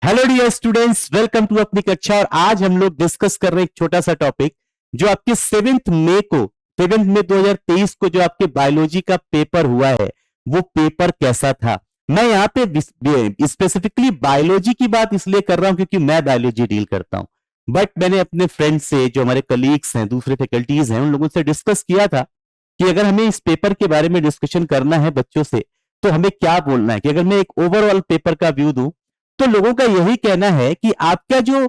Hello dear students, welcome to अपनी कक्षा। और आज हम लोग डिस्कस कर रहे हैं एक छोटा सा टॉपिक जो आपके 7 मई 2023 को जो आपके बायोलॉजी का पेपर हुआ है वो पेपर कैसा था। मैं यहाँ पे स्पेसिफिकली बायोलॉजी की बात इसलिए कर रहा हूं क्योंकि मैं बायोलॉजी डील करता हूं, बट मैंने अपने फ्रेंड्स से, जो हमारे कलीग्स हैं, दूसरे फैकल्टीज हैं, उन लोगों से डिस्कस किया था कि अगर हमें इस पेपर के बारे में डिस्कशन करना है बच्चों से तो हमें क्या बोलना है। कि अगर मैं एक ओवरऑल पेपर का व्यू दूं तो लोगों का यही कहना है कि आपका जो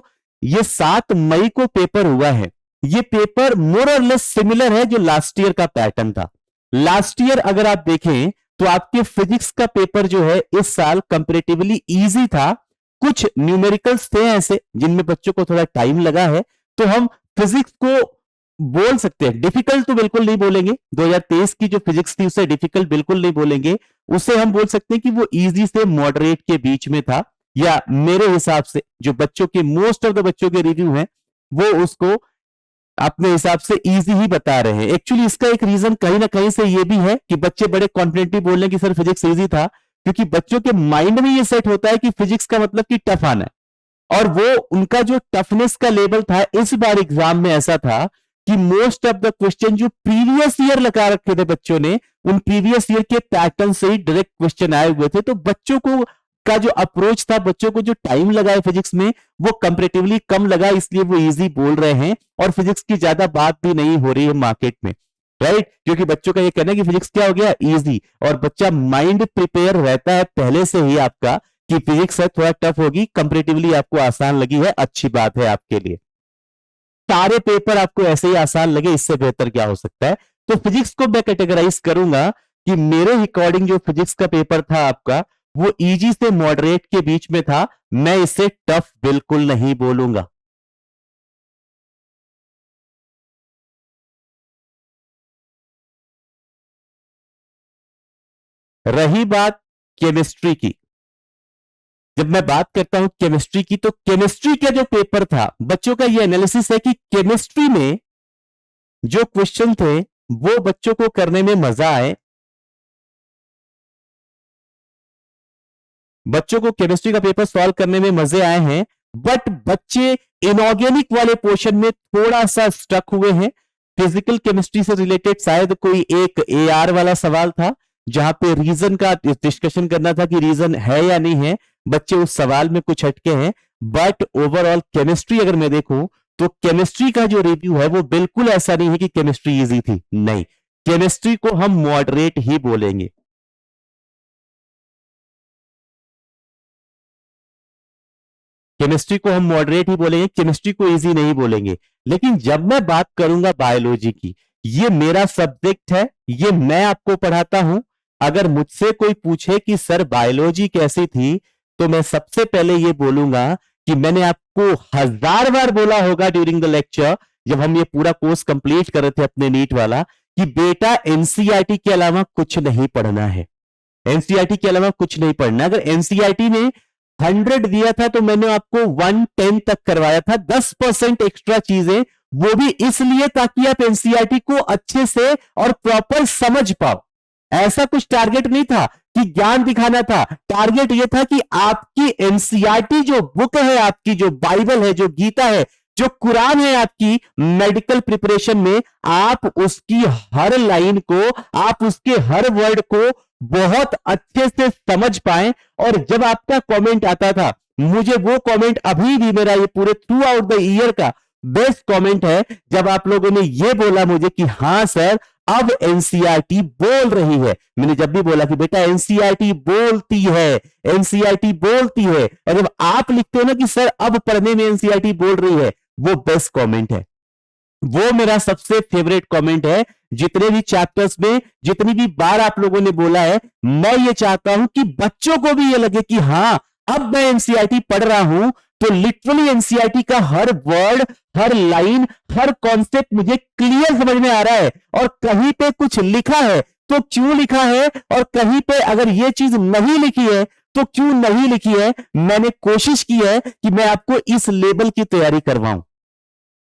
ये 7 मई को पेपर हुआ है, ये पेपर मोर और लेस सिमिलर है जो लास्ट ईयर का पैटर्न था। लास्ट ईयर अगर आप देखें तो आपके फिजिक्स का पेपर जो है इस साल कंपेरेटिवली इजी था। कुछ न्यूमेरिकल्स थे ऐसे जिनमें बच्चों को थोड़ा टाइम लगा है, तो हम फिजिक्स को बोल सकते हैं डिफिकल्ट तो बिल्कुल नहीं बोलेंगे। 2023 की जो फिजिक्स थी उसे डिफिकल्ट बिल्कुल नहीं बोलेंगे, उसे हम बोल सकते हैं कि वो इजी से मॉडरेट के बीच में था। या मेरे हिसाब से जो बच्चों के मोस्ट ऑफ द बच्चों के रिव्यू हैं वो उसको अपने हिसाब से इजी ही बता रहे हैं। एक्चुअली इसका एक रीजन कहीं ना कहीं से ये भी है कि बच्चे बड़े कॉन्फिडेंटली बोल रहे हैं कि सर फिजिक्स इजी था, क्योंकि बच्चों के माइंड में ये सेट होता है कि फिजिक्स का मतलब कि टफ आना है। और वो उनका जो टफनेस का लेवल था इस बार एग्जाम में ऐसा था कि मोस्ट ऑफ द क्वेश्चन जो प्रीवियस ईयर लगा रखे थे बच्चों ने, उन प्रीवियस ईयर के पैटर्न से ही डायरेक्ट क्वेश्चन आए हुए थे। तो बच्चों को का जो अप्रोच था, बच्चों को जो टाइम लगा है फिजिक्स में वो कंपैरेटिवली कम लगा, इसलिए वो इजी बोल रहे हैं और फिजिक्स की ज्यादा बात भी नहीं हो रही है मार्केट में, राइट। क्योंकि बच्चों का ये कहना है कि फिजिक्स क्या हो गया, इजी, और बच्चा माइंड प्रिपेयर रहता है पहले से ही आपका कि फिजिक्स है थोड़ा टफ होगी, कंपैरेटिवली आपको आसान लगी है, अच्छी बात है आपके लिए। सारे पेपर आपको ऐसे ही आसान लगे, इससे बेहतर क्या हो सकता है। तो फिजिक्स को मैं कैटेगराइज करूंगा कि मेरे अकॉर्डिंग जो फिजिक्स का पेपर था आपका वो इजी से मॉडरेट के बीच में था। मैं इसे टफ बिल्कुल नहीं बोलूंगा। रही बात केमिस्ट्री की, जब मैं बात करता हूं केमिस्ट्री की, तो केमिस्ट्री का जो पेपर था, बच्चों का ये एनालिसिस है कि केमिस्ट्री में जो क्वेश्चन थे वो बच्चों को करने में मजा आए। बच्चों को केमिस्ट्री का पेपर सॉल्व करने में मजे आए हैं, बट बच्चे इनऑर्गेनिक वाले पोर्शन में थोड़ा सा स्टक हुए हैं। फिजिकल केमिस्ट्री से रिलेटेड शायद कोई एक एआर वाला सवाल था जहां पे रीजन का डिस्कशन करना था कि रीजन है या नहीं है। बच्चे उस सवाल में कुछ हटके हैं, बट ओवरऑल केमिस्ट्री अगर मैं देखूं तो केमिस्ट्री का जो रिव्यू है वो बिल्कुल ऐसा नहीं है कि केमिस्ट्री इजी थी, नहीं। केमिस्ट्री को हम मॉडरेट ही बोलेंगे। केमिस्ट्री को हम मॉडरेट ही बोलेंगे, केमिस्ट्री को इजी नहीं बोलेंगे। लेकिन जब मैं बात करूंगा बायोलॉजी की, ये मेरा सब्जेक्ट है, ये मैं आपको पढ़ाता हूं। अगर मुझसे कोई पूछे कि सर बायोलॉजी कैसी थी, तो मैं सबसे पहले ये बोलूंगा कि मैंने आपको 1000 बार बोला होगा ड्यूरिंग द लेक्चर, जब हम ये पूरा कोर्स कंप्लीट कर रहे थे अपने नीट वाला, कि बेटा एनसीईआरटी के अलावा कुछ नहीं पढ़ना है। एनसीईआरटी के अलावा कुछ नहीं पढ़ना। अगर एनसीईआरटी ने 100 दिया था तो मैंने आपको 110 तक करवाया था। 10% एक्स्ट्रा चीजें, वो भी इसलिए ताकि आप एनसीईआरटी को अच्छे से और प्रॉपर समझ पाओ। ऐसा कुछ टारगेट नहीं था कि ज्ञान दिखाना था, टारगेट यह था कि आपकी एनसीईआरटी जो बुक है, आपकी जो बाइबल है, जो गीता है, जो कुरान है आपकी मेडिकल प्रिपरेशन में, आप उसकी हर लाइन को, आप उसके हर वर्ड को बहुत अच्छे से समझ पाए। और जब आपका कमेंट आता था, मुझे वो कमेंट अभी भी मेरा ये पूरे थ्रू आउट द ईयर का बेस्ट कमेंट है, जब आप लोगों ने ये बोला मुझे कि हां सर अब एनसीईआरटी बोल रही है। मैंने जब भी बोला कि बेटा एनसीईआरटी बोलती है, एनसीईआरटी बोलती है, और जब आप लिखते हो ना कि सर अब पढ़ने में एनसीईआरटी बोल रही है, वो बेस्ट कमेंट है, वो मेरा सबसे फेवरेट कमेंट है। जितने भी चैप्टर्स में जितनी भी बार आप लोगों ने बोला है, मैं ये चाहता हूं कि बच्चों को भी ये लगे कि हां अब मैं एनसीईआरटी पढ़ रहा हूं तो लिटरली एनसीईआरटी का हर वर्ड, हर लाइन, हर कॉन्सेप्ट मुझे क्लियर समझ में आ रहा है। और कहीं पे कुछ लिखा है तो क्यों लिखा है, और कहीं पे अगर ये चीज नहीं लिखी है तो क्यों नहीं लिखी है। मैंने कोशिश की है कि मैं आपको इस लेवल की तैयारी करवाऊं।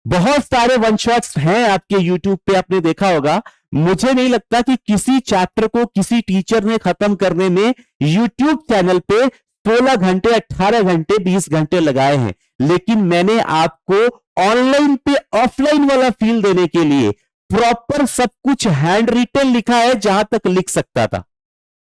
बहुत सारे वन शॉट्स हैं आपके यूट्यूब पे, आपने देखा होगा। मुझे नहीं लगता कि किसी चैप्टर को किसी टीचर ने खत्म करने में यूट्यूब चैनल पे 16 घंटे, 18 घंटे, 20 घंटे लगाए हैं, लेकिन मैंने आपको ऑनलाइन पे ऑफलाइन वाला फील देने के लिए प्रॉपर सब कुछ हैंड रिटन लिखा है जहां तक लिख सकता था।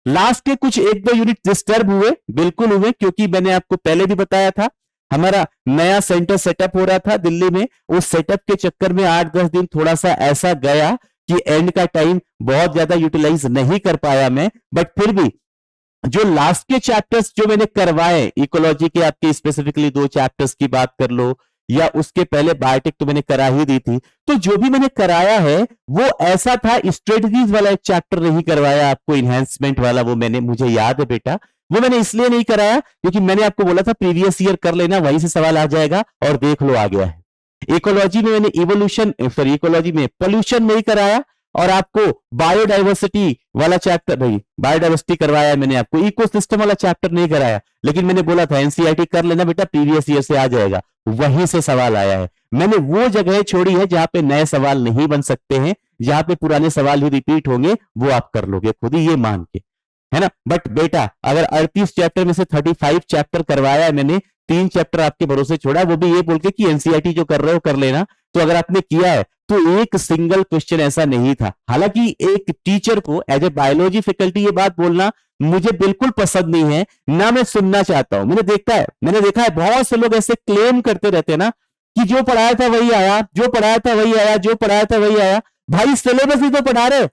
लास्ट के कुछ 1-2 यूनिट डिस्टर्ब हुए, बिल्कुल हुए, क्योंकि मैंने आपको पहले भी बताया था हमारा नया सेंटर सेटअप हो रहा था दिल्ली में। उस सेटअप के चक्कर में 8-10 दिन थोड़ा सा ऐसा गया कि एंड का टाइम बहुत ज्यादा यूटिलाइज नहीं कर पाया मैं, बट फिर भी जो लास्ट के चैप्टर्स जो मैंने करवाए, इकोलॉजी के आपके स्पेसिफिकली 2 चैप्टर्स की बात कर लो, या उसके पहले बायोटेक तो मैंने करा ही दी थी, तो जो भी मैंने कराया है वो ऐसा था, स्ट्रेटजीज वाला एक चैप्टर नहीं करवाया आपको, इनहेंसमेंट वाला, वो मैंने, मुझे याद है बेटा, वो मैंने इसलिए नहीं कराया क्योंकि मैंने आपको बोला था प्रीवियस ईयर कर लेना, वहीं से सवाल आ जाएगा, और देख लो आ गया है। इकोलॉजी में मैंने इवोल्यूशन, सॉरी इकोलॉजी में पोल्यूशन नहीं कराया, और आपको बायोडाइवर्सिटी वाला चैप्टर नहीं, बायोडाइवर्सिटी करवाया मैंने आपको, इकोसिस्टम वाला चैप्टर नहीं कराया, लेकिन मैंने बोला था एनसीईआरटी कर लेना बेटा, प्रीवियस ईयर से आ जाएगा, वहीं से सवाल आया है। मैंने वो जगह छोड़ी है जहां पे नए सवाल नहीं बन सकते हैं, जहां पे पुराने सवाल ही रिपीट होंगे, वो आप कर लोगे खुद ही, ये मान के, है ना। बट बेटा अगर 38 चैप्टर में से 35 चैप्टर करवाया है मैंने, 3 चैप्टर आपके भरोसे छोड़ा, वो भी ये बोल के कि एनसीईआरटी जो कर रहे हो कर लेना, तो अगर आपने किया है तो एक सिंगल क्वेश्चन ऐसा नहीं था। हालांकि एक टीचर को एज ए बायोलॉजी फैकल्टी ये बात बोलना मुझे बिल्कुल पसंद नहीं है, ना मैं सुनना चाहता हूं। मैंने देखा है बहुत से लोग ऐसे क्लेम करते रहते हैं ना कि जो पढ़ाया था वही आया, जो पढ़ाया था वही आया, जो पढ़ाया था वही आया। भाई सिलेबस ही तो पढ़ा रहे हो,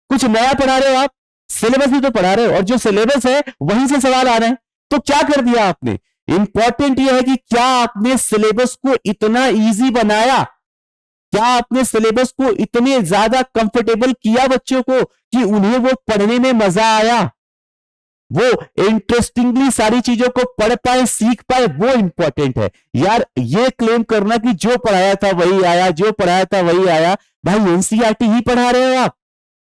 कुछ नया पढ़ा रहे हो आप, सिलेबस ही तो पढ़ा रहे हो, और जो सिलेबस है वहीं से सवाल आ रहे हैं। तो क्या कर दिया आपने? इंपॉर्टेंट यह है कि क्या आपने सिलेबस को इतना इजी बनाया, क्या आपने सिलेबस को इतने ज्यादा कंफर्टेबल किया बच्चों को कि उन्हें वो पढ़ने में मजा आया, वो इंटरेस्टिंगली सारी चीजों को पढ़ पाए, सीख पाए, वो इंपॉर्टेंट है यार। ये क्लेम करना कि जो पढ़ाया था वही आया, जो पढ़ाया था वही आया, भाई एनसीईआरटी ही पढ़ा रहे हो आप,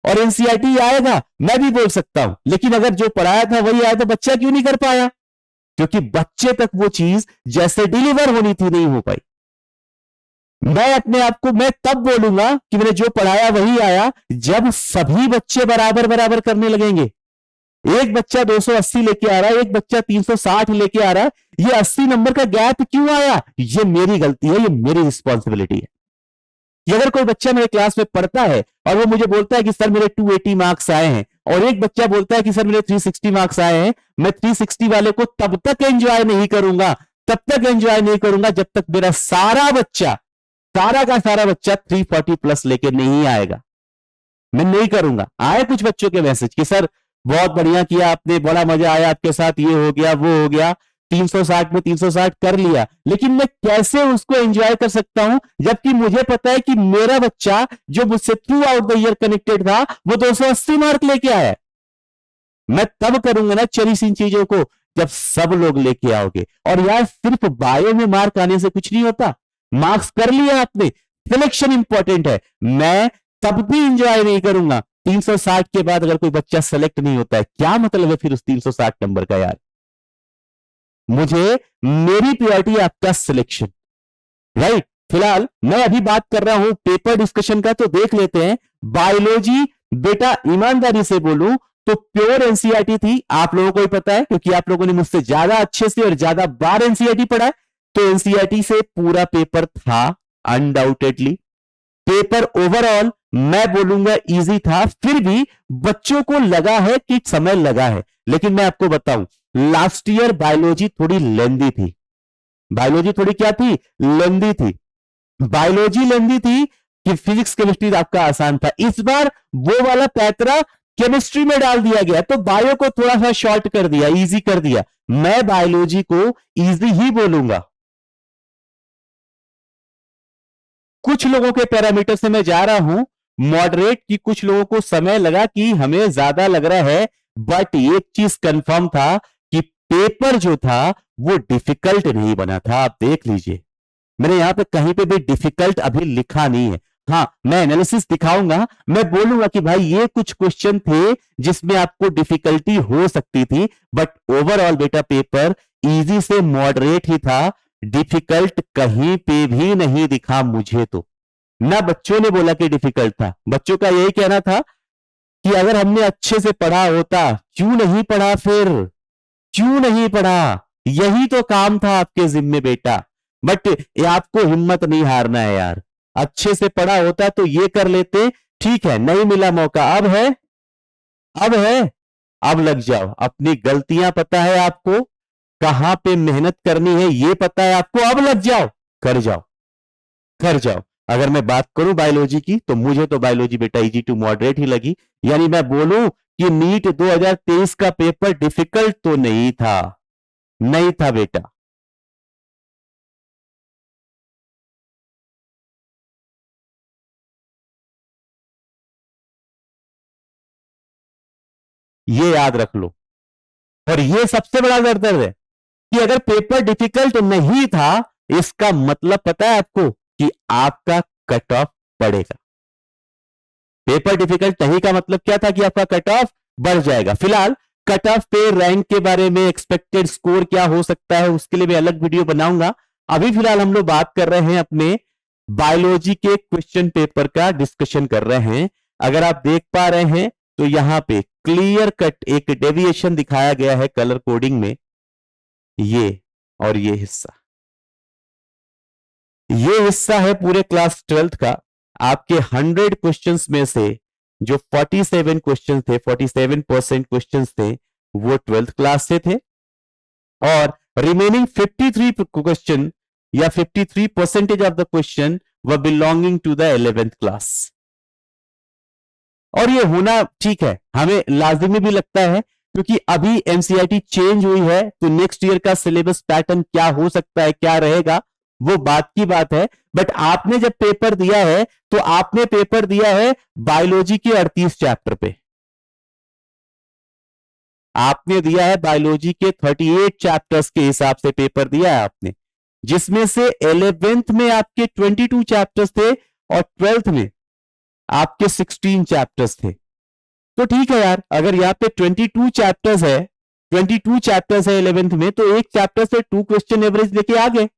और एनसीईआरटी आएगा, मैं भी बोल सकता हूं, लेकिन अगर जो पढ़ाया था वही आया तो बच्चा क्यों नहीं कर पाया? क्योंकि बच्चे तक वो चीज जैसे डिलीवर होनी थी नहीं हो पाई। मैं अपने आप को मैं तब बोलूंगा कि मैंने जो पढ़ाया वही आया जब सभी बच्चे बराबर बराबर करने लगेंगे। एक बच्चा 280 लेके आ रहा है, एक बच्चा 360 लेके आ रहा है, ये 80 नंबर का गैप क्यों आया? ये मेरी गलती है, ये मेरी रिस्पॉन्सिबिलिटी है। कि अगर कोई बच्चा मेरे क्लास में पढ़ता है और वो मुझे बोलता है कि सर मेरे 280 मार्क्स आए हैं, और एक बच्चा बोलता है कि सर मेरे 360 मार्क्स आए हैं, मैं 360 वाले को तब तक एंजॉय नहीं करूंगा, जब तक मेरा सारा का सारा बच्चा 340 प्लस लेके नहीं आएगा। मैं नहीं करूंगा। आए कुछ बच्चों के मैसेज कि सर बहुत बढ़िया किया आपने, बड़ा मजा आया आपके साथ, ये हो गया वो हो गया, 360 में 360 कर लिया, लेकिन मैं कैसे उसको एंजॉय कर सकता हूं जबकि मुझे पता है कि मेरा बच्चा जो मुझसे through out the year connected था वो 280 मार्क लेके आया। मैं तब करूंगा ना चेरिश इन चीजों को जब सब लोग लेके आओगे। और यार सिर्फ बायो में मार्क आने से कुछ नहीं होता, मार्क्स कर लिया आपने, सिलेक्शन इंपॉर्टेंट है। मैं तब भी एंजॉय नहीं करूंगा 360 के बाद अगर कोई बच्चा सेलेक्ट नहीं होता है, क्या मतलब है फिर उस 360 नंबर का? यार मुझे, मेरी प्रायोरिटी है आपका सिलेक्शन, राइट। फिलहाल मैं अभी बात कर रहा हूं पेपर डिस्कशन का, तो देख लेते हैं। बायोलॉजी बेटा ईमानदारी से बोलूं तो प्योर एनसीईआरटी थी, आप लोगों को ही पता है क्योंकि आप लोगों ने मुझसे ज्यादा अच्छे से और ज्यादा बार एनसीईआरटी पढ़ा है। तो एनसीईआरटी से पूरा पेपर था अनडाउटेडली। पेपर ओवरऑल मैं बोलूंगा इजी था, फिर भी बच्चों को लगा है कि समय लगा है। लेकिन मैं आपको बताऊं लास्ट ईयर बायोलॉजी थोड़ी लेंदी थी, बायोलॉजी थोड़ी क्या थी? लेंदी थी। बायोलॉजी लेंदी थी कि फिजिक्स केमिस्ट्री आपका आसान था। इस बार वो वाला पैतरा केमिस्ट्री में डाल दिया गया, तो बायो को थोड़ा सा शॉर्ट कर दिया, इजी कर दिया। मैं बायोलॉजी को इजी ही बोलूंगा। कुछ लोगों के पैरामीटर से मैं जा रहा हूं मॉडरेट की, कुछ लोगों को समय लगा कि हमें ज्यादा लग रहा है, बट एक चीज कंफर्म था कि पेपर जो था वो डिफिकल्ट नहीं बना था। आप देख लीजिए, मैंने यहां पे कहीं पे भी डिफिकल्ट अभी लिखा नहीं है। हाँ, मैं एनालिसिस दिखाऊंगा, मैं बोलूंगा कि भाई ये कुछ क्वेश्चन थे जिसमें आपको डिफिकल्टी हो सकती थी, बट ओवरऑल बेटा पेपर इजी से मॉडरेट ही था। डिफिकल्ट कहीं पे भी नहीं दिखा मुझे, तो ना बच्चों ने बोला कि डिफिकल्ट था। बच्चों का यही कहना था कि अगर हमने अच्छे से पढ़ा होता, क्यों नहीं पढ़ा फिर, क्यों नहीं पढ़ा? यही तो काम था आपके जिम्मे बेटा। बट आपको हिम्मत नहीं हारना है यार, अच्छे से पढ़ा होता तो ये कर लेते। ठीक है, नहीं मिला मौका, अब है, अब है, अब लग जाओ। अपनी गलतियां पता है आपको, कहां पे मेहनत करनी है ये पता है आपको, अब लग जाओ, कर जाओ, कर जाओ। अगर मैं बात करूं बायोलॉजी की, तो मुझे तो बायोलॉजी बेटा इजी टू मॉडरेट ही लगी। यानी मैं बोलूं कि नीट 2023 का पेपर डिफिकल्ट तो नहीं था, नहीं था बेटा। ये याद रख लो। और ये सबसे बड़ा दर्द है कि अगर पेपर डिफिकल्ट नहीं था, इसका मतलब पता है आपको कि आपका कट ऑफ बढ़ेगा। पेपर डिफिकल्ट नहीं का मतलब क्या था कि आपका कट ऑफ बढ़ जाएगा। फिलहाल कट ऑफ पे, रैंक के बारे में, एक्सपेक्टेड स्कोर क्या हो सकता है, उसके लिए मैं अलग वीडियो बनाऊंगा। अभी फिलहाल हम लोग बात कर रहे हैं अपने बायोलॉजी के क्वेश्चन पेपर का डिस्कशन कर रहे हैं। अगर आप देख पा रहे हैं तो यहां पे क्लियर कट एक डेविएशन दिखाया गया है कलर कोडिंग में, ये और ये हिस्सा है पूरे क्लास 12th का। आपके 100 क्वेश्चंस में से जो 47 क्वेश्चन थे, 47% क्वेश्चन थे, वो 12th क्लास से थे। और रिमेनिंग 53 क्वेश्चन या 53% of the question were belonging to the 11th class. और ये होना ठीक है, हमें लाजिमी भी लगता है, क्योंकि अभी एनसीईआरटी चेंज हुई है, तो नेक्स्ट ईयर का सिलेबस पैटर्न क्या हो सकता है, क्या रहेगा, वो बात की बात है। बट आपने जब पेपर दिया है, तो आपने पेपर दिया है बायोलॉजी के 38 चैप्टर पे। आपने दिया है बायोलॉजी के 38 चैप्टर्स के हिसाब से पेपर दिया है आपने, जिसमें से 11th में आपके 22 चैप्टर्स थे और 12th में आपके 16 चैप्टर्स थे। तो ठीक है यार, अगर यहाँ पे 22 चैप्टर्स है, 22 चैप्टर्स है 11th में, तो एक चैप्टर से 2 क्वेश्चन एवरेज लेके आ गए।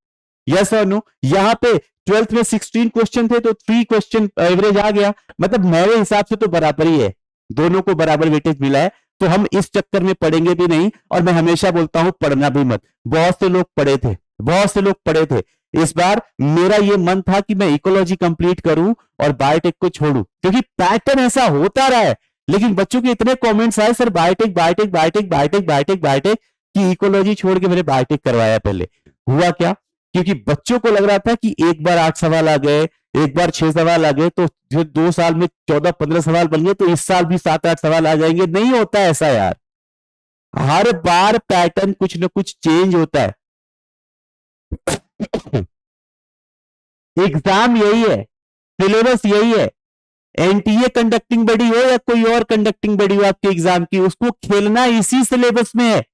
यस और नो? यहाँ पे 12th में 16 क्वेश्चन थे, तो 3 क्वेश्चन एवरेज आ गया। मतलब मेरे हिसाब से तो बराबर ही है, दोनों को बराबर वेटेज मिला है। तो हम इस चक्कर में पढ़ेंगे भी नहीं, और मैं हमेशा बोलता हूं पढ़ना भी मत। बहुत से लोग पढ़े थे, बहुत से लोग पढ़े थे। इस बार मेरा ये मन था कि मैं इकोलॉजी कंप्लीट करूं और बायोटेक को छोड़ूं, क्योंकि पैटर्न ऐसा होता रहा है। लेकिन बच्चों के इतने कमेंट्स आए, sir biotech biotech biotech biotech biotech biotech, कि इकोलॉजी छोड़ के मैंने बायोटेक करवाया। पहले हुआ क्या, क्योंकि बच्चों को लग रहा था कि एक बार 8 सवाल आ गए, एक बार 6 सवाल आ गए, तो जो 2 साल में 14-15 सवाल बन गए, तो इस साल भी 7-8 सवाल आ जाएंगे। नहीं होता ऐसा यार, हर बार पैटर्न कुछ ना कुछ चेंज होता है। एग्जाम यही है, सिलेबस यही है। एनटीए कंडक्टिंग बॉडी हो या कोई और कंडक्टिंग बॉडी हो आपके एग्जाम की, उसको खेलना इसी सिलेबस में है।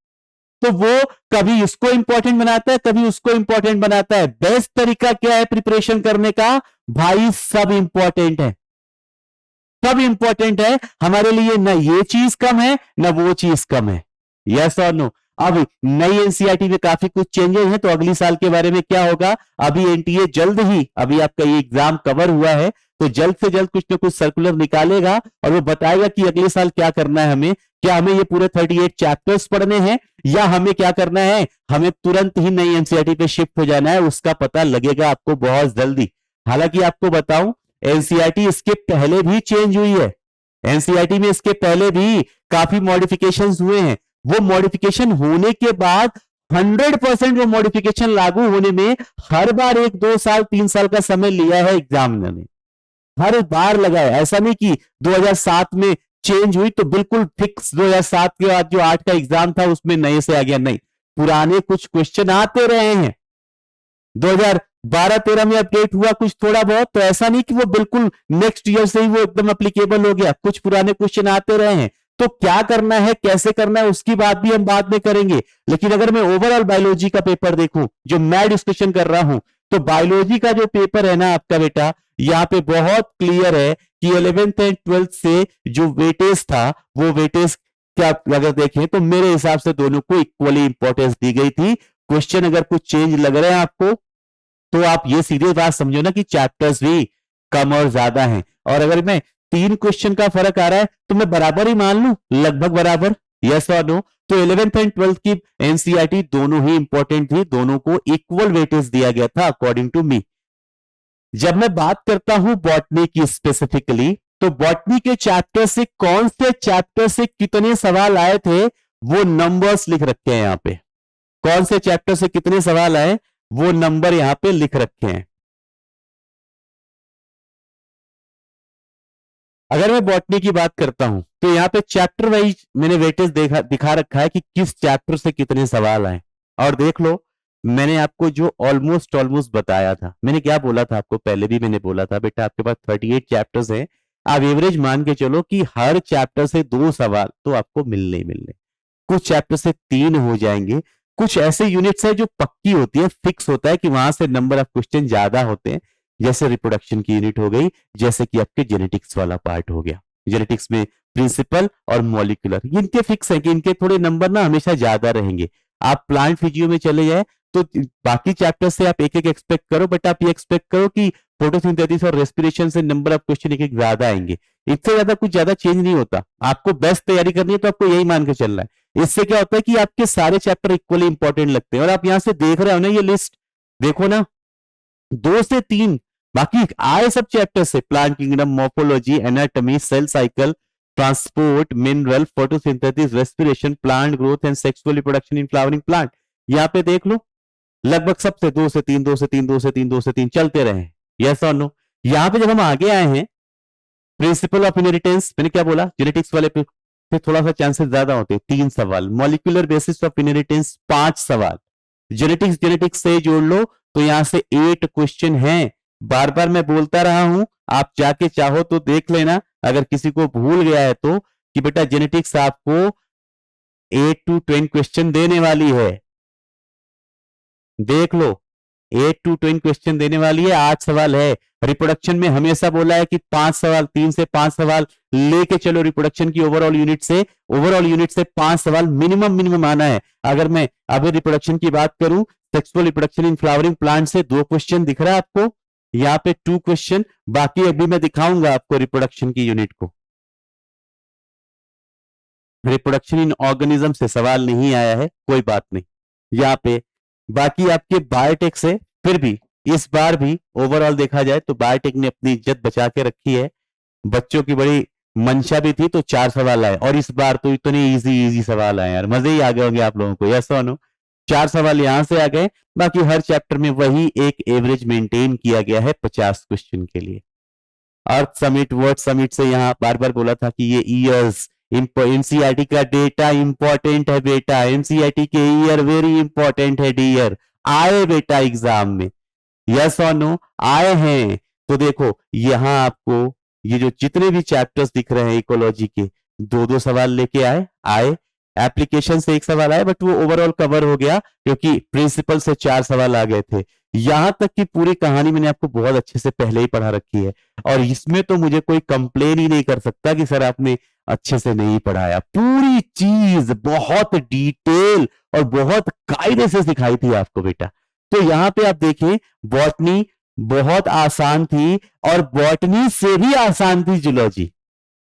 तो वो कभी इसको इंपॉर्टेंट बनाता है, कभी उसको इंपॉर्टेंट बनाता है। बेस्ट तरीका क्या है प्रिपरेशन करने का? भाई सब इंपॉर्टेंट है, सब इंपॉर्टेंट है हमारे लिए। ना ये चीज कम है, ना वो चीज कम है। यस और नो? अब नई एनसीईआरटी में काफी कुछ चेंजेस हैं, तो अगली साल के बारे में क्या होगा, अभी एनटीए जल्द ही, अभी आपका ये एग्जाम कवर हुआ है, तो जल्द से जल्द कुछ ना कुछ सर्कुलर निकालेगा और वो बताएगा कि अगले साल क्या करना है हमें। क्या हमें ये पूरे 38 चैप्टर्स पढ़ने हैं, या हमें क्या करना है, हमें तुरंत ही नई एनसीईआरटी पे शिफ्ट हो जाना है। उसका पता लगेगा आपको बहुत जल्दी। हालांकि आपको बताऊं, एनसीईआरटी इसके पहले भी चेंज हुई है, एनसीईआरटी में इसके पहले भी काफी मॉडिफिकेशंस हुए हैं। वो मॉडिफिकेशन होने के बाद 100% वो मॉडिफिकेशन लागू होने में हर बार 1-2 साल 3 साल का समय लिया है एग्जामिनर ने, हर बार लगा है। ऐसा नहीं कि 2007 में चेंज हुई तो बिल्कुल फिक्स 2007 के बाद जो 8 का एग्जाम था उसमें नए से आ गया, नहीं, पुराने कुछ क्वेश्चन आते रहे हैं। 2012-13 में अपडेट हुआ कुछ थोड़ा बहुत, तो ऐसा नहीं कि वो बिल्कुल नेक्स्ट ईयर से ही वो एकदम एप्लीकेबल हो गया, कुछ पुराने क्वेश्चन आते रहे हैं। तो क्या करना है, कैसे करना है, उसकी बात भी हम बाद में करेंगे। लेकिन अगर मैं ओवरऑल बायोलॉजी का पेपर देखूं, जो मैं डिस्कशन कर रहा हूं, तो बायोलॉजी का जो पेपर है ना आपका बेटा, यहाँ पे बहुत क्लियर है कि 11th एंड 12th से जो वेटेज था, वो वेटेज क्या अगर देखें तो मेरे हिसाब से दोनों को इक्वली इंपॉर्टेंस दी गई थी। क्वेश्चन अगर कुछ चेंज लग रहे हैं आपको, तो आप ये सीधे बात समझो ना कि चैप्टर्स भी कम और ज्यादा हैं। और अगर मैं 3 क्वेश्चन का फर्क आ रहा है, तो मैं बराबर ही मान लूं, लगभग बराबर, यस और नो? तो 11th एंड 12th की एनसीईआरटी दोनों ही इंपॉर्टेंट थी, दोनों को इक्वल वेटेज दिया गया था अकॉर्डिंग टू मी। जब मैं बात करता हूं बॉटनी की स्पेसिफिकली, तो बॉटनी के चैप्टर से कौन से चैप्टर से कितने सवाल आए थे वो नंबर्स लिख रखे हैं यहां पे। कौन से चैप्टर से कितने सवाल आए वो नंबर यहां पे लिख रखे हैं। अगर मैं बॉटनी की बात करता हूं तो यहां पे चैप्टर वाइज मैंने वेटेज दिखा रखा है कि किस चैप्टर से कितने सवाल आए। और देख लो, मैंने आपको जो ऑलमोस्ट बताया था, मैंने क्या बोला था आपको, पहले भी मैंने बोला था बेटा आपके पास 38 चैप्टर्स हैं, आप एवरेज मान के चलो कि हर चैप्टर से 2 सवाल तो आपको मिलने ही मिलने। कुछ चैप्टर से 3 हो जाएंगे, कुछ ऐसे यूनिट्स है जो पक्की होती है, फिक्स होता है कि वहां से नंबर ऑफ क्वेश्चन ज्यादा होते हैं, जैसे रिप्रोडक्शन की यूनिट हो गई, जैसे कि आपके जेनेटिक्स वाला पार्ट हो गया। जेनेटिक्स में प्रिंसिपल और मॉलिक्यूलर इनके फिक्स है कि इनके थोड़े नंबर ना हमेशा ज्यादा रहेंगे। आप प्लांट फिजियो में चले जाए तो बाकी चैप्टर से आप एक एक एक्सपेक्ट करो, बट आप ये एक्सपेक्ट करो कि फोटोसिंथेसिस और रेस्पिरेशन से नंबर ऑफ क्वेश्चन एक एक ज्यादा आएंगे। इससे ज्यादा कुछ ज्यादा चेंज नहीं होता। आपको बेस्ट तैयारी करनी है तो आपको यही मान के चलना है। इससे क्या होता है कि आपके सारे चैप्टर इक्वली इंपॉर्टेंट लगते हैं। और आप यहां से देख रहे हो ना, ये लिस्ट देखो ना, 2 से 3 बाकी आए सब चैप्टर से, plant kingdom, morphology, anatomy, cell cycle, transport, mineral, photosynthesis, respiration, plant growth and sexual reproduction in flowering plant. यहां पे देख लो लगभग सबसे 2 से 3 2 से 3 2 से 3 2 से 3 चलते रहे। यस और नो। यहां पे जब हम आगे आए हैं, प्रिंसिपल ऑफ इनहेरिटेंस, मैंने क्या बोला, जेनेटिक्स वाले पे थोड़ा सा चांसेस ज्यादा होते हैं, 3 सवाल। मॉलिक्यूलर बेसिस ऑफ इनहेरिटेंस 5 सवाल। जेनेटिक्स से जोड़ लो तो यहां से 8 क्वेश्चन हैं। बार बार मैं बोलता रहा हूं, आप जाके चाहो तो देख लेना, अगर किसी को भूल गया है तो, कि बेटा जेनेटिक्स आपको 8 to 10 क्वेश्चन देने वाली है। देख लो, 8 to 10 क्वेश्चन देने वाली है, 8 सवाल है। रिप्रोडक्शन में हमेशा बोला है कि 5 सवाल, 3 से 5 सवाल लेके चलो रिप्रोडक्शन की ओवरऑल यूनिट से 5 सवाल मिनिमम आना है। अगर मैं अभी रिप्रोडक्शन की बात करूं, sexual reproduction in flowering plant से 2 क्वेश्चन दिख रहा है आपको, यहाँ पे 2 क्वेश्चन। बाकी अभी मैं दिखाऊंगा आपको रिप्रोडक्शन की यूनिट को। रिप्रोडक्शन इन ऑर्गेनिज्म से सवाल नहीं आया है, कोई बात नहीं। यहाँ पे बाकी आपके बायोटेक से, फिर भी इस बार भी ओवरऑल देखा जाए तो बायोटेक ने अपनी इज्जत बचा के रखी है। बच्चों की बड़ी मंशा भी थी तो 4 सवाल आए, और इस बार तो इतने इजी सवाल आए यार, मजे ही आ गए होंगे आप लोगों को। यस और नो, 4 सवाल यहां से आ गए। बाकी हर चैप्टर में वही एक एवरेज मेंटेन किया गया है 50 क्वेश्चन के लिए। अर्थ समिट, वर्ड समिट से यहां बार बार बोला था कि ये ईयर्स, एनसीईआरटी का डेटा इंपॉर्टेंट है बेटा, एनसीईआरटी के ईयर वेरी इंपॉर्टेंट है डियर। आए बेटा एग्जाम में, यस और नो, आए हैं। तो देखो यहां आपको ये जो जितने भी चैप्टर्स दिख रहे हैं इकोलॉजी के, 2 सवाल लेके आए। एप्लीकेशन से 1 सवाल आया, बट वो ओवरऑल कवर हो गया क्योंकि प्रिंसिपल से 4 सवाल आ गए थे। यहां तक की पूरी कहानी मैंने आपको बहुत अच्छे से पहले ही पढ़ा रखी है, और इसमें तो मुझे कोई कंप्लेन ही नहीं कर सकता कि सर आपने अच्छे से नहीं पढ़ाया। पूरी चीज बहुत डिटेल और बहुत कायदे से सिखाई थी आपको बेटा। तो यहां पे आप देखें, बॉटनी बहुत आसान थी, और बॉटनी से भी आसान थी जूलॉजी,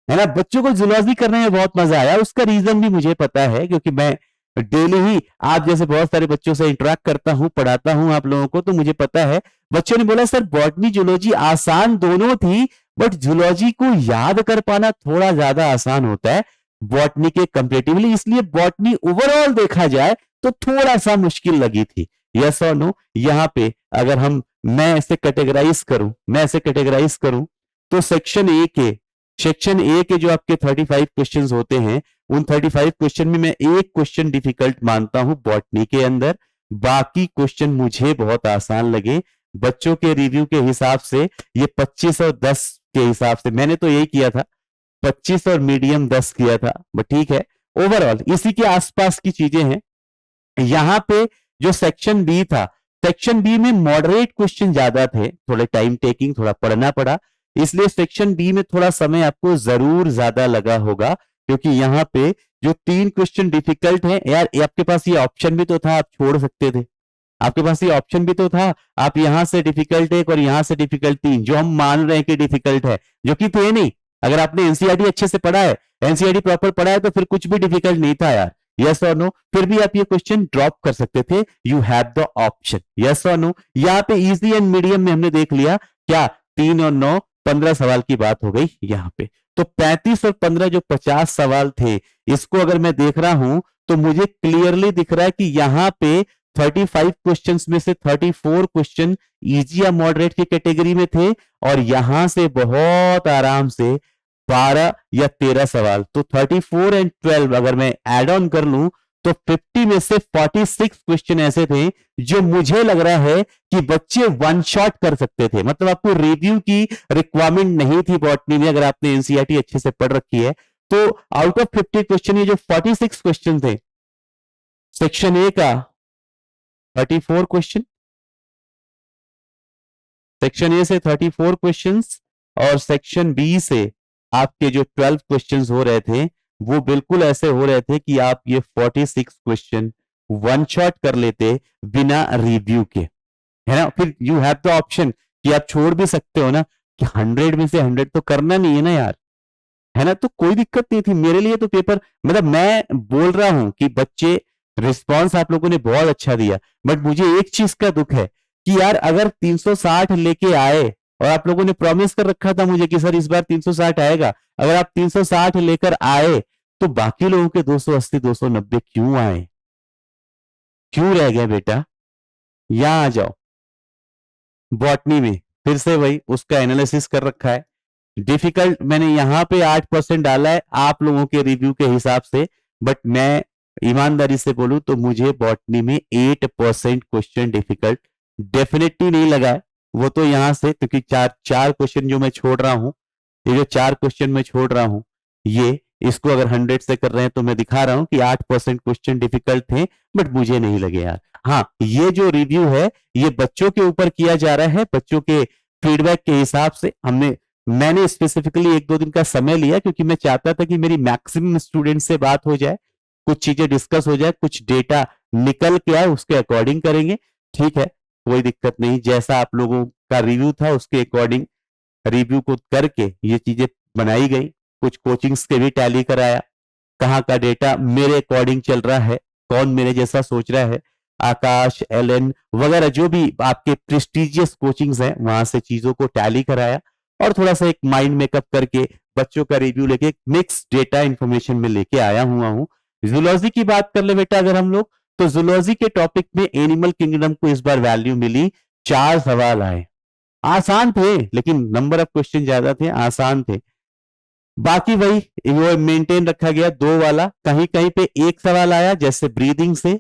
है ना। बच्चों को जूलॉजी करने में बहुत मजा आया। उसका रीजन भी मुझे पता है, क्योंकि मैं डेली ही आप जैसे बहुत सारे बच्चों से इंटरेक्ट करता हूं, पढ़ाता हूं आप लोगों को, तो मुझे पता है। बच्चों ने बोला सर बॉटनी जूलॉजी आसान दोनों थी, बट जूलॉजी को याद कर पाना थोड़ा ज्यादा आसान होता है बॉटनी के कंपेरेटिवली, इसलिए बॉटनी ओवरऑल देखा जाए तो थोड़ा सा मुश्किल लगी थी। यस और नो। यहां पे अगर मैं ऐसे कैटेगराइज करूं तो सेक्शन ए के जो आपके 35 क्वेश्चंस होते हैं, उन 35 क्वेश्चन में मैं एक क्वेश्चन डिफिकल्ट मानता हूं बॉटनी के अंदर। बाकी क्वेश्चन मुझे बहुत आसान लगे। बच्चों के रिव्यू के हिसाब से ये 25 और 10 के हिसाब से मैंने तो यही किया था, 25 और मीडियम 10 किया था, बट ठीक है, ओवरऑल इसी के आसपास की चीजें हैं। यहां पे जो सेक्शन बी था, सेक्शन बी में मॉडरेट क्वेश्चन ज्यादा थे, थोड़े टाइम टेकिंग, थोड़ा पढ़ना पड़ा, इसलिए सेक्शन बी में थोड़ा समय आपको जरूर ज्यादा लगा होगा, क्योंकि यहां पे जो 3 क्वेश्चन डिफिकल्ट हैं यार, आपके पास ये ऑप्शन भी तो था, आप छोड़ सकते थे। आपके पास ये ऑप्शन भी तो था, आप यहां से डिफिकल्ट 1 और यहां से डिफिकल्ट 3, जो हम मान रहे हैं कि डिफिकल्ट है, जो कि थे नहीं। अगर आपने एनसीईआरटी अच्छे से पढ़ा है, एनसीईआरटी प्रॉपर पढ़ा है, तो फिर कुछ भी डिफिकल्ट नहीं था यार। यस और नो, फिर भी आप ये क्वेश्चन ड्रॉप कर सकते थे, you have the option, yes और नो। यहाँ पे इजी एंड मीडियम में हमने देख लिया क्या, 3 और 9 15 सवाल की बात हो गई यहाँ पे। तो 35 और 15 जो 50 सवाल थे, इसको अगर मैं देख रहा हूं तो मुझे क्लियरली दिख रहा है कि यहाँ पे 35 क्वेश्चंस में से 34 क्वेश्चन इजी या मॉडरेट की कैटेगरी में थे, और यहां से बहुत आराम से 12 या 13 सवाल, तो 34 एंड 12 अगर मैं एड ऑन कर लूं तो 50 में से 46 क्वेश्चन ऐसे थे जो मुझे लग रहा है कि बच्चे वन शॉट कर सकते थे। मतलब आपको रिव्यू की रिक्वायरमेंट नहीं थी बॉटनी में, अगर आपने एनसीईआरटी अच्छे से पढ़ रखी है तो। आउट ऑफ 50 क्वेश्चन ये जो 46 क्वेश्चन थे, सेक्शन ए का 34 क्वेश्चन, सेक्शन ए से 34 क्वेश्चंस, और सेक्शन बी से आपके जो 12 क्वेश्चंस हो रहे थे वो बिल्कुल ऐसे हो रहे थे कि आप ये 46 क्वेश्चन वन शॉट कर लेते बिना रिव्यू के, है ना। फिर यू हैव द ऑप्शन कि आप छोड़ भी सकते हो ना, कि 100 में से 100 तो करना नहीं है ना यार, है ना। तो कोई दिक्कत नहीं थी मेरे लिए तो पेपर, मतलब मैं बोल रहा हूं कि बच्चे, रिस्पांस आप लोगों ने बहुत अच्छा दिया, बट मुझे एक चीज का दुख है कि यार अगर 360 लेके आए, और आप लोगों ने प्रॉमिस कर रखा था मुझे कि सर इस बार 360 आएगा, अगर आप 360 लेकर आए तो बाकी लोगों के 280 290 क्यों आए, क्यों रह गए बेटा। यहां आ जाओ, बॉटनी में फिर से वही उसका एनालिसिस कर रखा है। डिफिकल्ट मैंने यहां पे 8% डाला है आप लोगों के रिव्यू के हिसाब से, बट मैं ईमानदारी से बोलूं तो मुझे बॉटनी में 8% क्वेश्चन डिफिकल्ट डेफिनेटली नहीं लगा है। वो तो यहां से, क्योंकि चार क्वेश्चन जो मैं छोड़ रहा हूं, ये जो 4 क्वेश्चन मैं छोड़ रहा हूं, ये इसको अगर 100 से कर रहे हैं तो मैं दिखा रहा हूं कि 8% क्वेश्चन डिफिकल्ट थे, बट मुझे नहीं लगे यार। हाँ, ये जो रिव्यू है ये बच्चों के ऊपर किया जा रहा है, बच्चों के फीडबैक के हिसाब से मैंने स्पेसिफिकली 1-2 दिन का समय लिया, क्योंकि मैं चाहता था कि मेरी मैक्सिमम स्टूडेंट से बात हो जाए, कुछ चीजें डिस्कस हो जाए, कुछ डेटा निकल के आए, उसके अकॉर्डिंग करेंगे। ठीक है, कोई दिक्कत नहीं, जैसा आप लोगों का रिव्यू था उसके अकॉर्डिंग रिव्यू को करके ये चीजें बनाई गई। कुछ कोचिंग्स के भी टैली कराया, कहाँ का डेटा मेरे अकॉर्डिंग चल रहा है, कौन मेरे जैसा सोच रहा है, आकाश, एलन वगैरह जो भी आपके प्रेस्टिजियस कोचिंग्स हैं वहां से चीजों को टैली कराया, और थोड़ा सा एक माइंड मेकअप करके बच्चों का रिव्यू लेके मिक्स डेटा इंफॉर्मेशन में लेके आया हुआ हूं। जूलॉजी की बात कर ले बेटा अगर हम लोग, तो जूलॉजी के टॉपिक में एनिमल किंगडम को इस बार वैल्यू मिली, 4 सवाल आए, आसान थे लेकिन नंबर ऑफ क्वेश्चन ज्यादा थे, आसान थे। बाकी वही वो मेंटेन रखा गया 2 वाला, कहीं कहीं पे 1 सवाल आया जैसे ब्रीदिंग से,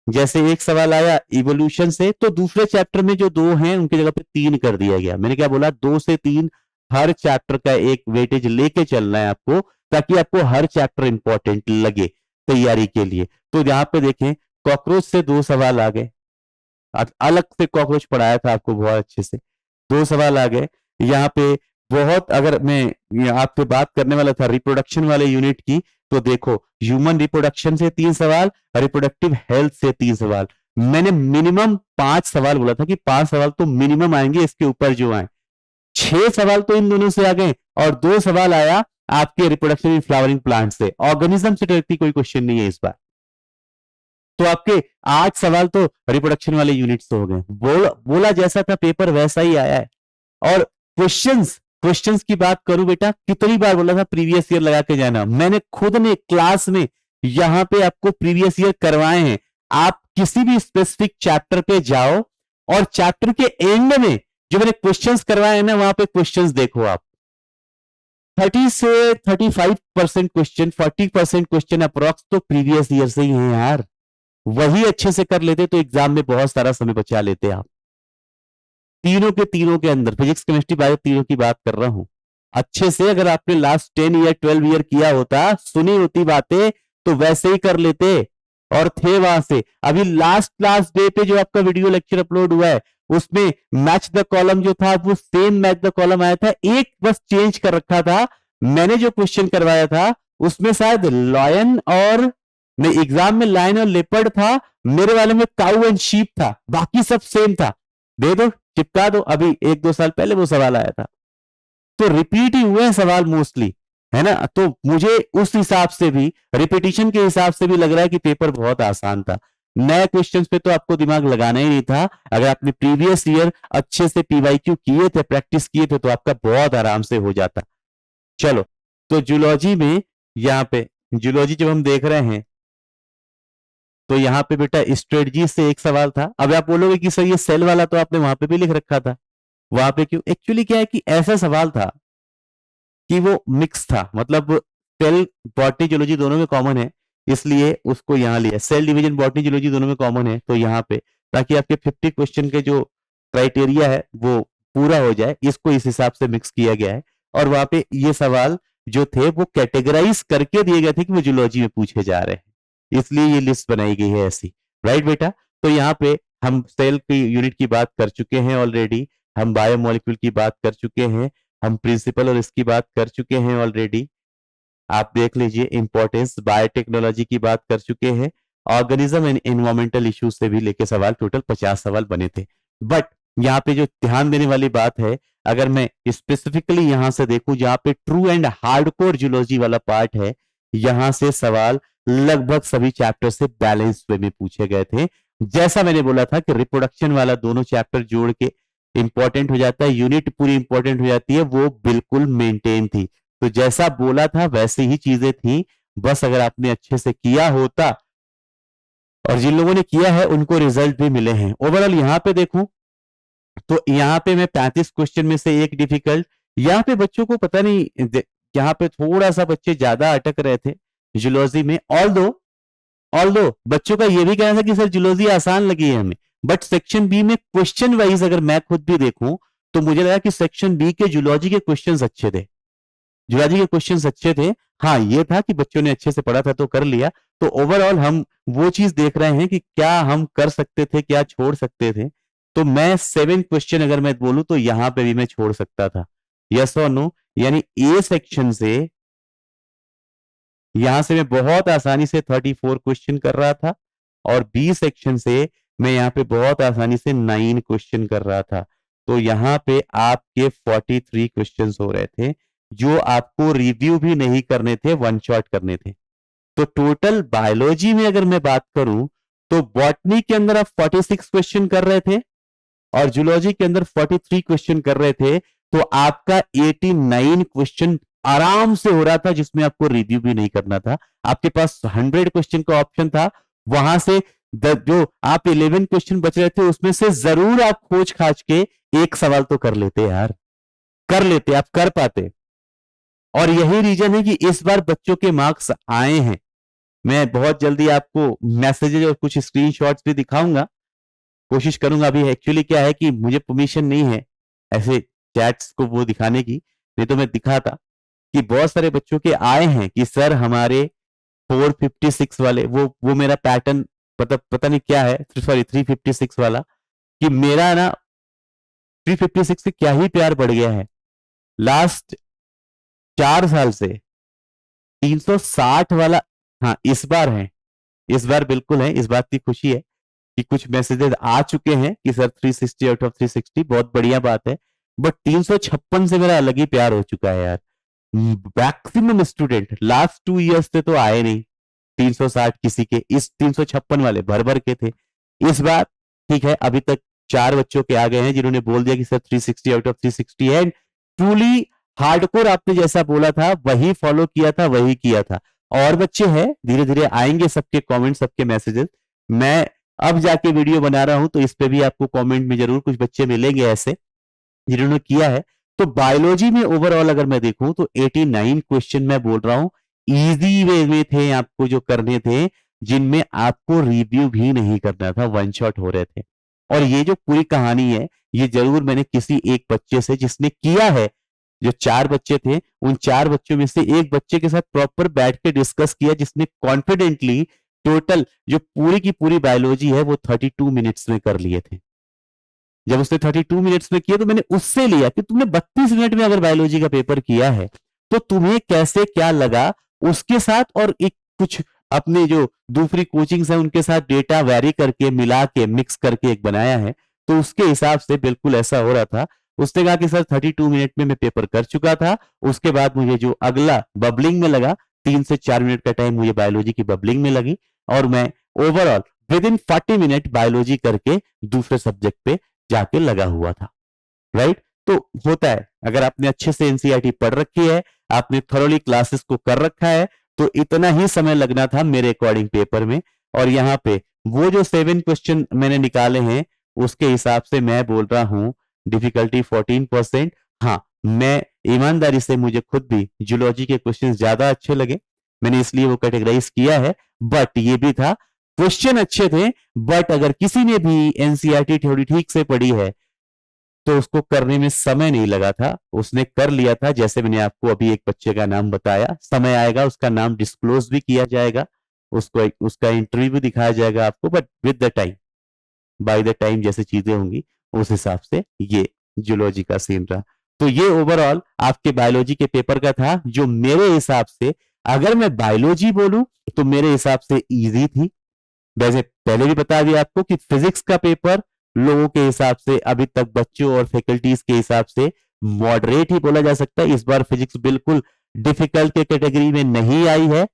जैसे 1 सवाल आया इवोल्यूशन से, तो दूसरे चैप्टर में जो 2 हैं उनकी जगह पे 3 कर दिया गया। मैंने क्या बोला, 2 से 3 हर चैप्टर का एक वेटेज लेके चलना है आपको, ताकि आपको हर चैप्टर इंपॉर्टेंट लगे तैयारी के लिए। तो यहां पे देखें, कॉकरोच से 2 सवाल आ गए, अलग से कॉकरोच पढ़ाया था आपको बहुत अच्छे से, 2 सवाल आ गए यहाँ पे। बहुत, अगर मैं आपसे बात करने वाला था रिप्रोडक्शन वाले यूनिट की, तो देखो ह्यूमन रिप्रोडक्शन से 3 सवाल, रिप्रोडक्टिव हेल्थ से 3 सवाल। मैंने मिनिमम 5 सवाल बोला था कि 5 सवाल तो मिनिमम आएंगे, इसके ऊपर जो आए 6 सवाल तो इन दोनों से आ गए, और 2 सवाल आया आपके रिप्रोडक्शन इन फ्लावरिंग प्लांट से। ऑर्गेनिज्म से डायरेक्टली कोई क्वेश्चन नहीं है इस बार, तो आपके 8 सवाल तो रिप्रोडक्शन वाले यूनिट से हो गए। बोला जैसा था पेपर वैसा ही आया है। और क्वेश्चंस की बात करूं बेटा, कितनी बार बोला था प्रीवियस ईयर लगा के जाना, मैंने खुद ने क्लास में यहां पे आपको प्रीवियस ईयर करवाए हैं। आप किसी भी स्पेसिफिक चैप्टर पे जाओ, और चैप्टर के एंड में जो मैंने क्वेश्चंस करवाए हैं ना, वहां पे क्वेश्चंस देखो आप, 30 से 35% क्वेश्चन, 40% क्वेश्चन अप्रोक्स तो प्रीवियस ईयर से ही है यार। वही अच्छे से कर लेते तो एग्जाम में बहुत सारा समय बचा लेते आप। तीनों के अंदर फिजिक्स, केमिस्ट्री, बायो, तीनों की बात कर रहा हूं। अच्छे से अगर आपने लास्ट 10 ईयर 12 ईयर किया होता, सुनी होती बातें, तो वैसे ही कर लेते, और थे वहां से। अभी लास्ट डे पे जो आपका वीडियो लेक्चर अपलोड हुआ है, उसमें मैच द कॉलम जो था वो सेम मैच द कॉलम आया था, एक बस चेंज कर रखा था। मैंने जो क्वेश्चन करवाया था उसमें शायद लॉयन और एग्जाम में लायन और लेपर्ड था, मेरे वाले में काउ एंड शीप था, बाकी सब सेम था। दे दो, चिपका दो, अभी 1-2 साल पहले वो सवाल आया था। तो रिपीट ही हुए हैं सवाल मोस्टली, है ना। तो मुझे उस हिसाब से भी, रिपीटिशन के हिसाब से भी लग रहा है कि पेपर बहुत आसान था। नए क्वेश्चंस पे तो आपको दिमाग लगाना ही नहीं था। अगर आपने प्रीवियस ईयर अच्छे से पीवाईक्यू किए थे, प्रैक्टिस किए थे, तो आपका बहुत आराम से हो जाता। चलो, तो जूलॉजी में, यहाँ पे जूलॉजी जब हम देख रहे हैं तो यहाँ पे बेटा स्ट्रेटजी से एक सवाल था। अब आप बोलोगे कि सर ये सेल वाला तो आपने वहां पे भी लिख रखा था, वहां पे क्यों? एक्चुअली क्या है कि ऐसा सवाल था कि वो मिक्स था, मतलब सेल बॉटनी जूलॉजी दोनों में कॉमन है, इसलिए उसको यहाँ लिया। सेल डिवीजन बॉटनी जूलॉजी दोनों में कॉमन है, तो यहाँ पे ताकि आपके 50 क्वेश्चन के जो क्राइटेरिया है वो पूरा हो जाए, इसको इस हिसाब से मिक्स किया गया है। और वहां पे ये सवाल जो थे वो कैटेगराइज करके दिए गए थे कि वो जूलॉजी में पूछे जा रहे हैं, इसलिए ये लिस्ट बनाई गई है ऐसी। राइट बेटा, तो यहाँ पे हम सेल की यूनिट की बात कर चुके हैं ऑलरेडी, हम बायोमोलिक्यूल की बात कर चुके हैं, हम प्रिंसिपल और इसकी बात कर चुके हैं ऑलरेडी। आप देख लीजिए, इंपॉर्टेंस बायोटेक्नोलॉजी की बात कर चुके हैं, ऑर्गेनिज्म एंड एनवायरमेंटल इश्यूज से भी लेके सवाल, टोटल 50 सवाल बने थे। बट यहाँ पे जो ध्यान देने वाली बात है, अगर मैं स्पेसिफिकली यहां से देखूं, जहां पे ट्रू एंड हार्डकोर जूलॉजी वाला पार्ट है, यहां से सवाल लगभग सभी चैप्टर से बैलेंस वे में पूछे गए थे। जैसा मैंने बोला था कि रिप्रोडक्शन वाला दोनों चैप्टर जोड़ के इंपॉर्टेंट हो जाता है, यूनिट पूरी इंपॉर्टेंट हो जाती है, वो बिल्कुल मेंटेन थी। तो जैसा बोला था वैसे ही चीजें थी, बस अगर आपने अच्छे से किया होता, और जिन लोगों ने किया है उनको रिजल्ट भी मिले हैं। ओवरऑल यहाँ पे देखूं तो यहाँ पे मैं 35 क्वेश्चन में से एक डिफिकल्ट, यहाँ पे बच्चों को पता नहीं, यहाँ पे थोड़ा सा बच्चे ज्यादा अटक रहे थे जूलॉजी में। ऑल्दो बच्चों का ये भी कहना था कि सर जूलॉजी आसान लगी है हमें, बट सेक्शन बी में क्वेश्चन वाइज अगर मैं खुद भी देखूं तो मुझे लगा कि सेक्शन बी के जूलॉजी के क्वेश्चंस अच्छे थे, जूलॉजी के क्वेश्चंस अच्छे थे। हाँ, ये था कि बच्चों ने अच्छे से पढ़ा था तो कर लिया। तो ओवरऑल हम वो चीज देख रहे हैं कि क्या हम कर सकते थे, क्या छोड़ सकते थे। तो मैं 7 क्वेश्चन अगर मैं बोलूं तो यहां पे भी मैं छोड़ सकता था, यस और नो। यानी ए सेक्शन से, यहां से मैं बहुत आसानी से 34 क्वेश्चन कर रहा था, और बी सेक्शन से मैं यहां पे बहुत आसानी से 9 क्वेश्चन कर रहा था। तो यहां पे आपके 43 क्वेश्चंस हो रहे थे, जो आपको रिव्यू भी नहीं करने थे, वन शॉट करने थे। तो टोटल बायोलॉजी में अगर मैं बात करूं तो बॉटनी के अंदर आप 46 क्वेश्चन कर रहे थे और जूलॉजी के अंदर 43 क्वेश्चन कर रहे थे, तो आपका 89 क्वेश्चन आराम से हो रहा था, जिसमें आपको रिव्यू भी नहीं करना था। आपके पास 100 क्वेश्चन का ऑप्शन था, वहां से जो आप 11 क्वेश्चन बच रहे थे उसमें से जरूर आप खोज खाच के एक सवाल तो कर लेते यार, कर लेते, आप कर पाते। और यही रीजन है कि इस बार बच्चों के मार्क्स आए हैं। मैं बहुत जल्दी आपको मैसेजेस और कुछ स्क्रीनशॉट्स भी दिखाऊंगा, कोशिश करूंगा। अभी एक्चुअली क्या है कि मुझे परमिशन नहीं है ऐसे चैट्स को वो दिखाने की, नहीं तो मैं दिखाता कि बहुत सारे बच्चों के आए हैं कि सर हमारे 456 वाले, वो मेरा पैटर्न पता नहीं क्या है, सॉरी 356 वाला, कि मेरा ना 356 से क्या ही प्यार बढ़ गया है। लास्ट 4 साल से 360 वाला, हाँ इस बार है, इस बार बिल्कुल है। इस बात की खुशी है कि कुछ मैसेजेस आ चुके हैं कि सर 360 आउट ऑफ 360, बहुत बढ़िया बात है। बट 356 से मेरा अलग ही प्यार हो चुका है यार। मैक्सिमम स्टूडेंट लास्ट 2 इयर्स से तो आए नहीं 360 किसी के, इस 356 वाले भर भर के थे। इस बार ठीक है, अभी तक 4 बच्चों के आ गए हैं जिन्होंने बोल दिया कि सर 360 आउट ऑफ 360 है। ट्रूली हार्डकोर आपने जैसा बोला था वही फॉलो किया था, वही किया था। और बच्चे हैं, धीरे धीरे आएंगे सबके कमेंट, सबके मैसेजेस। मैं अब जाके वीडियो बना रहा हूं तो इस पे भी आपको कमेंट में जरूर कुछ बच्चे मिलेंगे ऐसे जिन्होंने किया है। तो बायोलॉजी में ओवरऑल अगर मैं देखूं तो 89 क्वेश्चन मैं बोल रहा हूं इजी वे में थे आपको जो करने थे, जिनमें आपको रिव्यू भी नहीं करना था, वन शॉट हो रहे थे। और ये जो पूरी कहानी है, ये जरूर मैंने किसी एक बच्चे से जिसने किया है, जो 4 बच्चे थे उन 4 बच्चों में से एक बच्चे के साथ प्रॉपर बैठ के डिस्कस किया, जिसने कॉन्फिडेंटली टोटल जो पूरी की पूरी बायोलॉजी है वो 32 मिनट्स में कर लिए थे। जब उसने 32 मिनट्स में किया तो मैंने उससे लिया कि तुमने 32 मिनट में अगर बायोलॉजी का पेपर किया है तो तुम्हें कैसे क्या लगा, उसके साथ और एक कुछ अपने जो दूसरी कोचिंग्स है उनके साथ डेटा वेरी करके मिला के मिक्स करके एक बनाया है। तो उसके हिसाब से बिल्कुल ऐसा हो रहा था। उसने कहा कि सर 32 मिनट में मैं पेपर कर चुका था। उसके बाद मुझे जो अगला बबलिंग में लगा, 3 से 4 मिनट का टाइम मुझे बायोलॉजी की बबलिंग में लगी, और मैं overall with in 40 minute biology करके दूसरे सब्जेक्ट पे जाके लगा हुआ था। राइट? तो होता है, अगर आपने अच्छे से एनसीईआरटी पढ़ रखी है, आपने थोरोली क्लासेस को कर रखा है, तो इतना ही समय लगना था मेरे अकॉर्डिंग पेपर में। और यहाँ पे वो जो 7 क्वेश्चन मैंने निकाले हैं, उसके हिसाब से मैं बोल रहा हूं डिफिकल्टी 14%। हाँ, मैं ईमानदारी से, मुझे खुद भी जूलॉजी के क्वेश्चन ज्यादा अच्छे लगे, मैंने इसलिए वो कैटेगराइज किया है। बट ये भी था, क्वेश्चन अच्छे थे, बट अगर किसी ने भी एनसीईआरटी थोड़ी ठीक से पढ़ी है तो उसको करने में समय नहीं लगा था, उसने कर लिया था। जैसे मैंने आपको अभी एक बच्चे का नाम बताया, समय आएगा उसका नाम डिस्क्लोज भी किया जाएगा, उसको उसका इंटरव्यू भी दिखाया जाएगा आपको, but with the time, by the time जैसे चीजें होंगी उस हिसाब से ये जूलॉजी का सीन रहा। तो ये ओवरऑल आपके बायोलॉजी के पेपर का था, जो मेरे हिसाब से, अगर मैं बायोलॉजी बोलूं तो मेरे हिसाब से इजी थी। वैसे पहले भी बता दिया आपको कि फिजिक्स का पेपर लोगों के हिसाब से, अभी तक बच्चों और फैकल्टीज के हिसाब से मॉडरेट ही बोला जा सकता है। इस बार फिजिक्स बिल्कुल डिफिकल्ट के कैटेगरी में नहीं आई है।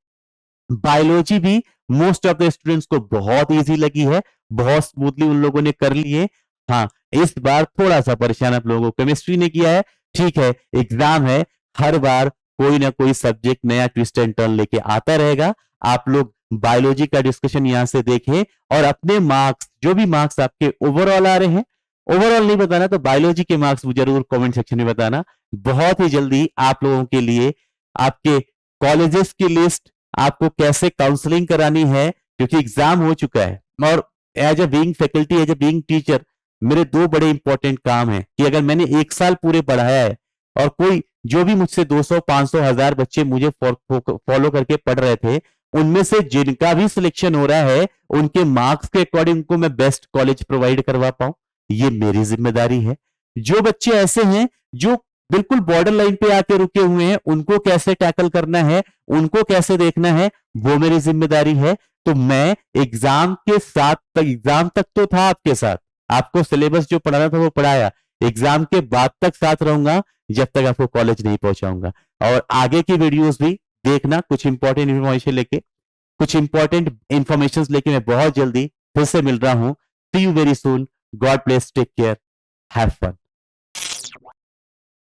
बायोलॉजी भी मोस्ट ऑफ द स्टूडेंट्स को बहुत इजी लगी है, बहुत स्मूथली उन लोगों ने कर लिए। हाँ, इस बार थोड़ा सा परेशान आप लोगों को केमिस्ट्री ने किया है। ठीक है, एग्जाम है, हर बार कोई ना कोई सब्जेक्ट नया ट्विस्ट एंड टर्न लेके आता रहेगा। आप लोग बायोलॉजी का डिस्कशन यहां से देखें, और अपने मार्क्स, जो भी मार्क्स आपके ओवरऑल आ रहे हैं, ओवरऑल नहीं बताना तो बायोलॉजी के मार्क्स जरूर कमेंट सेक्शन में बताना। बहुत ही जल्दी आप लोगों के लिए आपके कॉलेजेस की लिस्ट, आपको कैसे काउंसलिंग करानी है, क्योंकि एग्जाम हो चुका है। और as a being faculty, as a being teacher, मेरे 2 बड़े इंपॉर्टेंट काम है कि अगर मैंने 1 साल पूरे पढ़ाया है, और कोई जो भी मुझसे 200, 500, 1000 बच्चे मुझे फॉलो करके पढ़ रहे थे, उनमें से जिनका भी सिलेक्शन हो रहा है, उनके मार्क्स के अकॉर्डिंग उनको मैं बेस्ट कॉलेज प्रोवाइड करवा पाऊं, ये मेरी जिम्मेदारी है। जो बच्चे ऐसे हैं जो बिल्कुल बॉर्डर लाइन पे आके रुके हुए हैं, उनको कैसे टैकल करना है, उनको कैसे देखना है, वो मेरी जिम्मेदारी है। तो मैं एग्जाम के साथ तक, एग्जाम तक तो था आपके साथ, आपको सिलेबस जो पढ़ाना था वो पढ़ाया, एग्जाम के बाद तक साथ रहूंगा जब तक आपको कॉलेज नहीं पहुंचाऊंगा। और आगे की वीडियोस भी देखना, कुछ इंपॉर्टेंट इंफॉर्मेशन लेके, कुछ इंपॉर्टेंट इंफॉर्मेशन लेके मैं बहुत जल्दी फिर से मिल रहा हूं। See you very soon, God bless, take care, have fun.